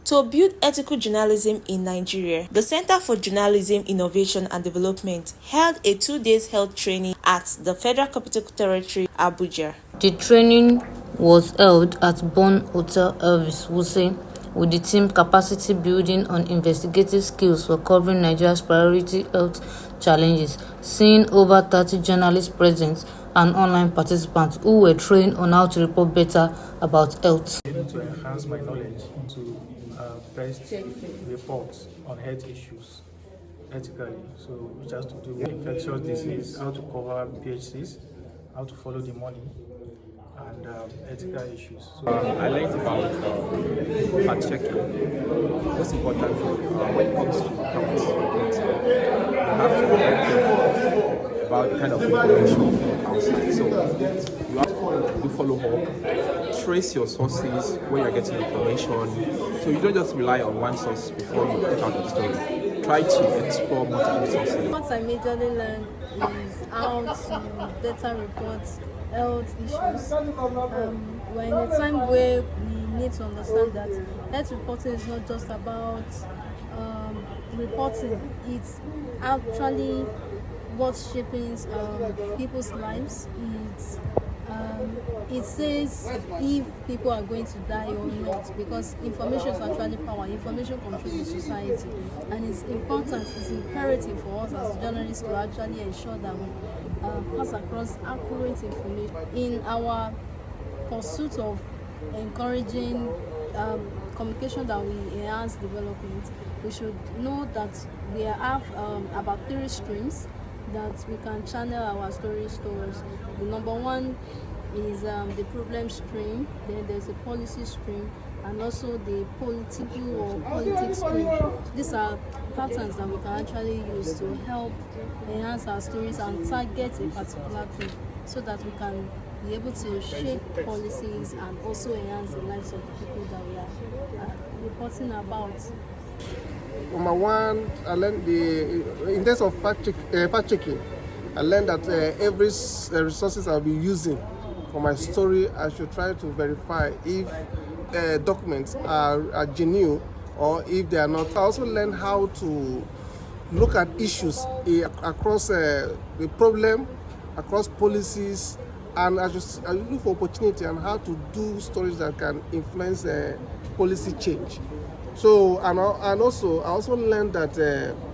to build ethical journalism in Nigeria. The Center for Journalism Innovation and Development held a 2-day health training at the Federal Capital Territory, Abuja. The training was held at Bon Hotel Elvis Wuse with the theme Capacity Building on Investigative Skills for Covering Nigeria's Priority Health Challenges, seeing over 30 journalists present and online participants who were trained on how to report better about health. To enhance my knowledge to best report on health issues ethically. So which has to do with infectious disease, how to cover PHCs, how to follow the money, and ethical issues. So I learned about fact checking. What's important when it comes to health, you have to be very careful about the kind of information outside. So you have to follow up, trace your sources where you're getting information. So you don't just rely on one source before you put out the story. Try to explore multiple sources. What I majorly learned is how to better report health issues. We're in a time where we need to understand that health reporting is not just about reporting, it's actually what's shaping people's lives. It says if people are going to die or not, because information is actually power. Information controls society, and it's important, it's imperative for us as journalists to actually ensure that we pass across accurate information in our pursuit of encouraging communication that will enhance development. We should know that we have about 3 streams that we can channel our stories towards. The number one is the problem stream, then there's a policy stream, and also the political or politics stream. These are patterns that we can actually use to help enhance our stories and target a particular thing, so that we can be able to shape policies and also enhance the lives of the people that we are reporting about. Number one, I learned in terms of fact checking, I learned that every resources I'll be using for my story, I should try to verify if documents are genuine or if they are not. I also learned how to look at issues across the problem, across policies, and I look for opportunity and how to do stories that can influence policy change. So I also learned that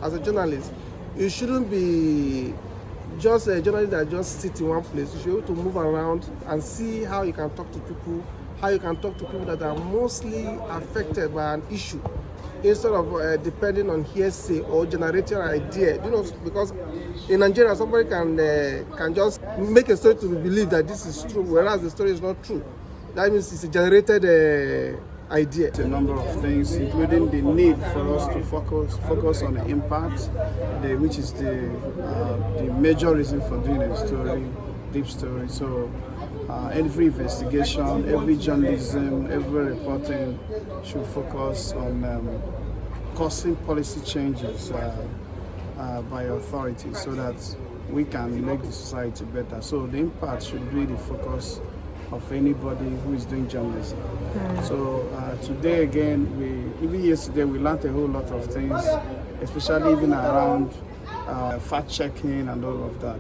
as a journalist, you shouldn't be just a journalist that just sits in one place. You should be able to move around and see how you can talk to people, how you can talk to people that are mostly affected by an issue, instead of depending on hearsay or generating an idea. You know, because in Nigeria, somebody can just make a story to believe that this is true, whereas the story is not true. That means it's a generated idea. A number of things, including the need for us to focus on the impact, which is the major reason for doing a story, deep story. So every investigation, every journalism, every reporting should focus on causing policy changes by authorities so that we can make the society better. So the impact should be the focus of anybody who is doing journalism. So today again, even yesterday we learned a whole lot of things, especially even around fact checking and all of that.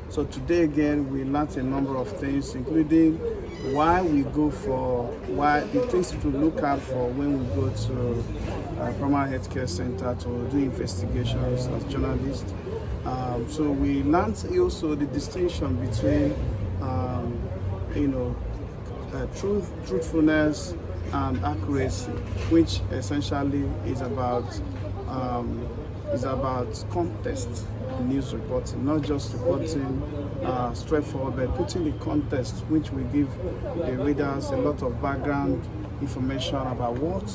So today again we learned a number of things, including why the things to look out for when we go to primary healthcare center to do investigations as journalists. So we learned also the distinction between truthfulness and accuracy, which essentially is about context in news reporting, not just reporting straightforward, but putting the context, which will give the readers a lot of background information about what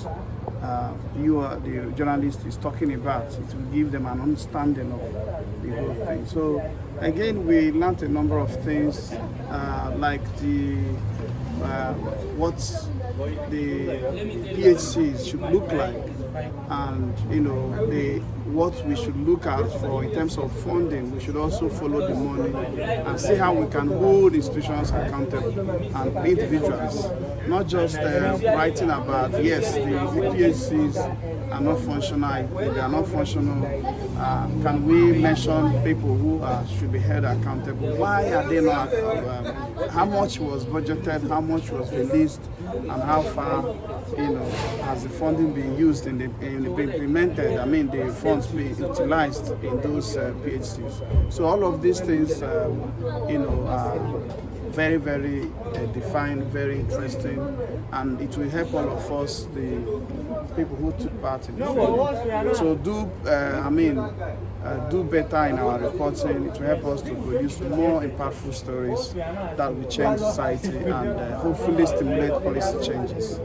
the journalist is talking about. It will give them an understanding of the whole thing. So again, we learned a number of things, like what the PHCs should look like and what we should look at for in terms of funding. We should also follow the money and see how we can hold institutions accountable and individuals, not just writing about yes, the PHCs are not functional, they are not functional. Can we mention people who should be held accountable? Why are they not? How much was budgeted? How much was released? And how far, has the funding been used in implemented? I mean, the funds being utilized in those PhDs. So all of these things, are very, very defined, very interesting, and it will help all of us, the people who took part in it. So do better in our reporting. It will help us to produce more impactful stories that will change society and hopefully stimulate policy changes.